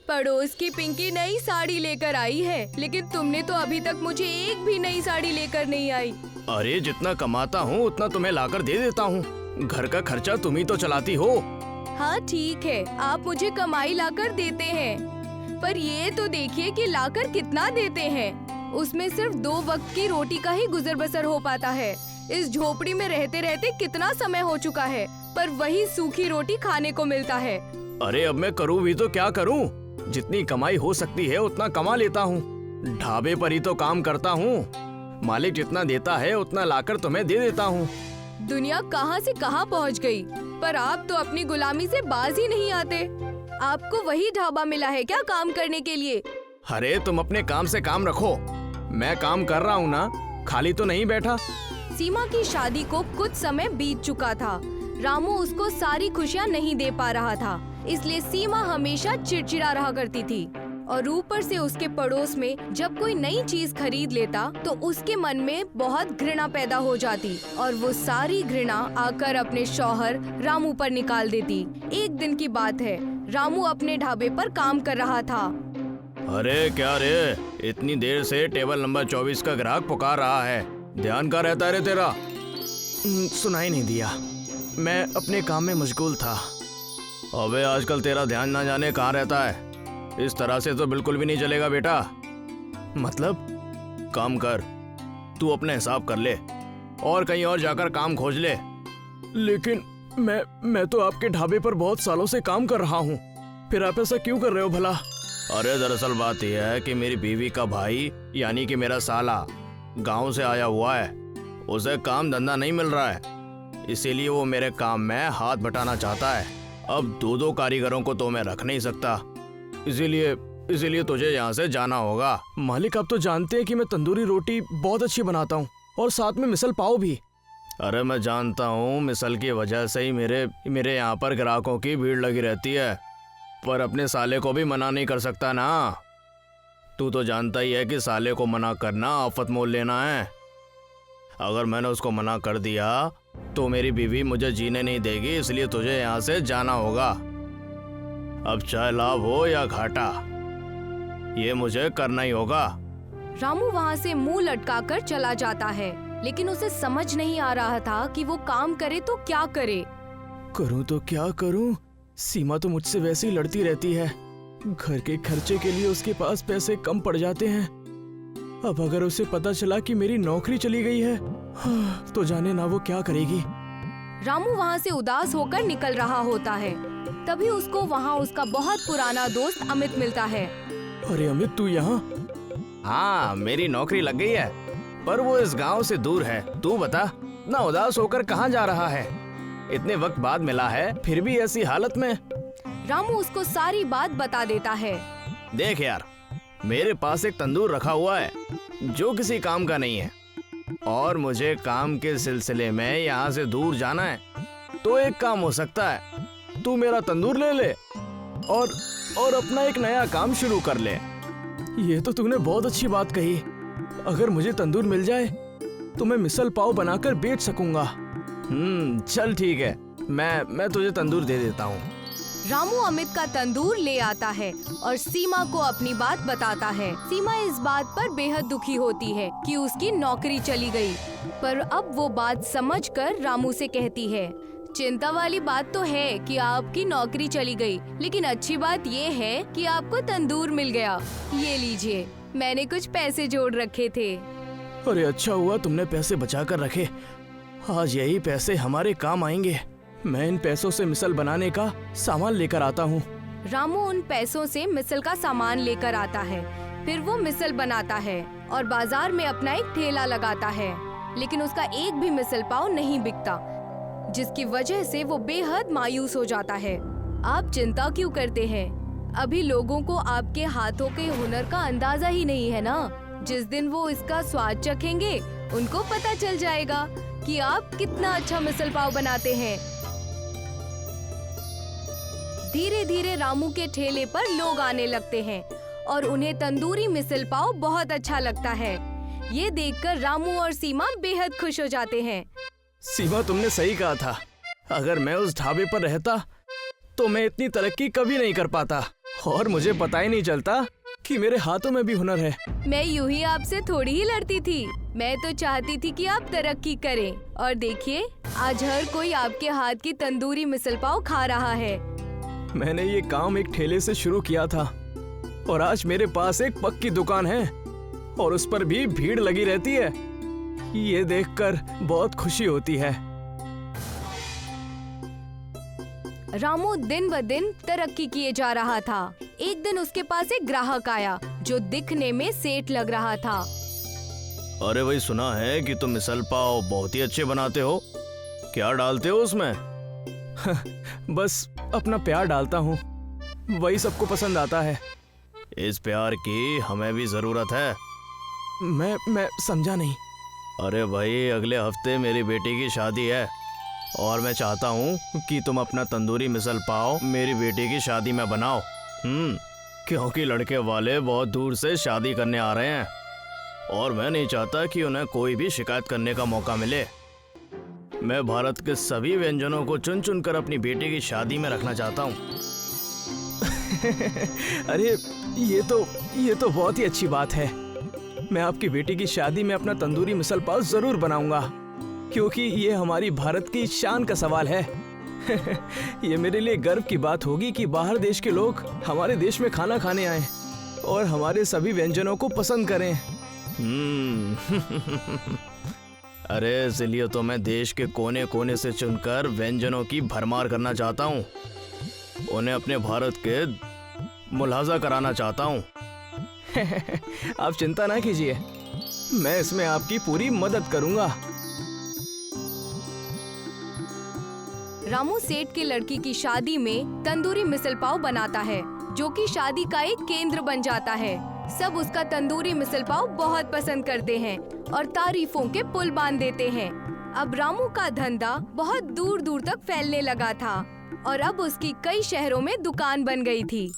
पड़ोस की पिंकी नई साड़ी लेकर आई है, लेकिन तुमने तो अभी तक मुझे एक भी नई साड़ी लेकर नहीं आई। अरे जितना कमाता हूँ उतना तुम्हें लाकर दे देता हूँ। घर का खर्चा तुम ही तो चलाती हो। हाँ ठीक है, आप मुझे कमाई लाकर देते हैं, पर ये तो देखिए कि लाकर कितना देते हैं। उसमें सिर्फ 2 वक्त की रोटी का ही गुजर बसर हो पाता है। इस झोपड़ी में रहते रहते कितना समय हो चुका है, पर वही सूखी रोटी खाने को मिलता है। अरे अब मैं करूँ भी तो क्या करूँ? जितनी कमाई हो सकती है उतना कमा लेता हूँ। ढाबे पर ही तो काम करता हूँ। मालिक जितना देता है उतना लाकर तुम्हें दे देता हूँ। दुनिया कहाँ से कहाँ पहुँच गई, पर आप तो अपनी गुलामी से बाज ही नहीं आते। आपको वही ढाबा मिला है क्या काम करने के लिए? अरे तुम अपने काम से काम रखो। मैं काम कर रहा हूँ ना, खाली तो नहीं बैठा। सीमा की शादी को कुछ समय बीत चुका था। रामू उसको सारी खुशियाँ नहीं दे पा रहा था, इसलिए सीमा हमेशा चिड़चिड़ा रहा करती थी। और ऊपर से उसके पड़ोस में जब कोई नई चीज खरीद लेता तो उसके मन में बहुत घृणा पैदा हो जाती और वो सारी घृणा आकर अपने शौहर रामू पर निकाल देती। एक दिन की बात है, रामू अपने ढाबे पर काम कर रहा था। अरे क्या रे, इतनी देर से टेबल नंबर 24 का ग्राहक पुकार रहा है। ध्यान का रहता रे तेरा? सुनाई नहीं दिया, मैं अपने काम में मशगूल था। अबे आजकल तेरा ध्यान ना जाने कहाँ रहता है। इस तरह से तो बिल्कुल भी नहीं चलेगा बेटा। मतलब काम कर, तू अपने हिसाब कर ले और कहीं और जाकर काम खोज ले। लेकिन मैं तो आपके ढाबे पर बहुत सालों से काम कर रहा हूँ, फिर आप ऐसा क्यों कर रहे हो भला? अरे दरअसल बात यह है कि मेरी बीवी का भाई यानी कि मेरा साला गांव से आया हुआ है। उसे काम धंधा नहीं मिल रहा है, इसीलिए वो मेरे काम में हाथ बटाना चाहता है। अब 2 कारीगरों को तो मैं रख नहीं सकता, इसीलिए तुझे यहाँ से जाना होगा। मालिक आप तो जानते हैं कि मैं तंदूरी रोटी बहुत अच्छी बनाता हूँ और साथ में मिसल पाव भी। अरे मैं जानता हूँ, मिसल की वजह से ही मेरे यहाँ पर ग्राहकों की भीड़ लगी रहती है, पर अपने साले को भी मना नहीं कर सकता ना। तू तो जानता ही है कि साले को मना करना आफत मोल लेना है। अगर मैंने उसको मना कर दिया तो मेरी बीवी मुझे जीने नहीं देगी, इसलिए तुझे यहाँ से जाना होगा। अब चाहे लाभ हो या घाटा, ये मुझे करना ही होगा। रामू वहाँ से मुंह लटकाकर चला जाता है, लेकिन उसे समझ नहीं आ रहा था कि वो काम करे तो क्या करे। करूँ तो क्या करूँ? सीमा तो मुझसे वैसे ही लड़ती रहती है। घर के खर्चे के लिए उसके पास पैसे कम पड़ जाते हैं। अब अगर उसे पता चला कि मेरी नौकरी चली गई है तो जाने ना वो क्या करेगी। रामू वहाँ से उदास होकर निकल रहा होता है, तभी उसको वहाँ उसका बहुत पुराना दोस्त अमित मिलता है। अरे अमित, तू यहाँ? हाँ, मेरी नौकरी लग गई है, पर वो इस गांव से दूर है। तू बता ना, उदास होकर कहाँ जा रहा है? इतने वक्त बाद मिला है, फिर भी ऐसी हालत में। रामू उसको सारी बात बता देता है। देख यार, मेरे पास एक तंदूर रखा हुआ है जो किसी काम का नहीं है, और मुझे काम के सिलसिले में यहाँ से दूर जाना है। तो एक काम हो सकता है, तू मेरा तंदूर ले ले और अपना एक नया काम शुरू कर ले। ये तो तूने बहुत अच्छी बात कही। अगर मुझे तंदूर मिल जाए तो मैं मिसल पाव बनाकर बेच सकूंगा। चल ठीक है, मैं तुझे तंदूर दे देता हूँ। रामू अमित का तंदूर ले आता है और सीमा को अपनी बात बताता है। सीमा इस बात पर बेहद दुखी होती है कि उसकी नौकरी चली गई, पर अब वो बात समझकर रामू से कहती है, चिंता वाली बात तो है कि आपकी नौकरी चली गई, लेकिन अच्छी बात ये है कि आपको तंदूर मिल गया। ये लीजिए, मैंने कुछ पैसे जोड़ रखे थे। अरे अच्छा हुआ तुमने पैसे बचा कर रखे, आज यही पैसे हमारे काम आएंगे। मैं इन पैसों से मिसल बनाने का सामान लेकर आता हूँ। रामू उन पैसों से मिसल का सामान लेकर आता है, फिर वो मिसल बनाता है और बाजार में अपना एक ठेला लगाता है, लेकिन उसका एक भी मिसल पाव नहीं बिकता, जिसकी वजह से वो बेहद मायूस हो जाता है। आप चिंता क्यों करते हैं? अभी लोगों को आपके हाथों के हुनर का अंदाजा ही नहीं है ना। जिस दिन वो इसका स्वाद चखेंगे, उनको पता चल जाएगा कि आप कितना अच्छा मिसल पाव बनाते हैं। धीरे धीरे रामू के ठेले पर लोग आने लगते हैं और उन्हें तंदूरी मिसल पाव बहुत अच्छा लगता है। ये देखकर रामू और सीमा बेहद खुश हो जाते हैं। सीमा, तुमने सही कहा था। अगर मैं उस ढाबे पर रहता तो मैं इतनी तरक्की कभी नहीं कर पाता और मुझे पता ही नहीं चलता कि मेरे हाथों में भी हुनर है। मैं यूं ही आपसे थोड़ी ही लड़ती थी। मैं तो चाहती थी कि आप तरक्की करें। और देखिए, आज हर कोई आपके हाथ की तंदूरी मिसल पाव खा रहा है। मैंने ये काम एक ठेले से शुरू किया था और आज मेरे पास एक पक्की दुकान है और उस पर भी भीड़ लगी रहती है। ये देखकर बहुत खुशी होती है। रामू दिन ब दिन तरक्की किए जा रहा था। एक दिन उसके पास एक ग्राहक आया जो दिखने में सेठ लग रहा था। अरे भाई, सुना है कि तुम मिसल पाव बहुत ही अच्छे बनाते हो। क्या डालते हो उसमें? बस अपना प्यार डालता हूँ, वही सबको पसंद आता है। इस प्यार की हमें भी जरूरत है। मैं समझा नहीं। अरे भाई, अगले हफ्ते मेरी बेटी की शादी है और मैं चाहता हूँ कि तुम अपना तंदूरी मिसल पाव मेरी बेटी की शादी में बनाओ। क्योंकि लड़के वाले बहुत दूर से शादी करने आ रहे हैं और मैं नहीं चाहता कि उन्हें कोई भी शिकायत करने का मौका मिले। मैं भारत के सभी व्यंजनों को चुन चुन कर अपनी बेटी की शादी में रखना चाहता हूँ। अरे ये तो बहुत ही अच्छी बात है। मैं आपकी बेटी की शादी में अपना तंदूरी मिसल पाव जरूर बनाऊंगा, क्योंकि ये हमारी भारत की शान का सवाल है। ये मेरे लिए गर्व की बात होगी कि बाहर देश के लोग हमारे देश में खाना खाने आए और हमारे सभी व्यंजनों को पसंद करें। अरे इसलिए तो मैं देश के कोने कोने से चुनकर व्यंजनों की भरमार करना चाहता हूँ। उन्हें अपने भारत के मुलाजा कराना चाहता हूँ। आप चिंता ना कीजिए, मैं इसमें आपकी पूरी मदद करूंगा। रामू सेठ की लड़की की शादी में तंदूरी मिसल पाव बनाता है, जो कि शादी का एक केंद्र बन जाता है। सब उसका तंदूरी मिसल पाव बहुत पसंद करते हैं और तारीफों के पुल बांध देते हैं। अब रामू का धंधा बहुत दूर दूर तक फैलने लगा था और अब उसकी कई शहरों में दुकान बन गई थी।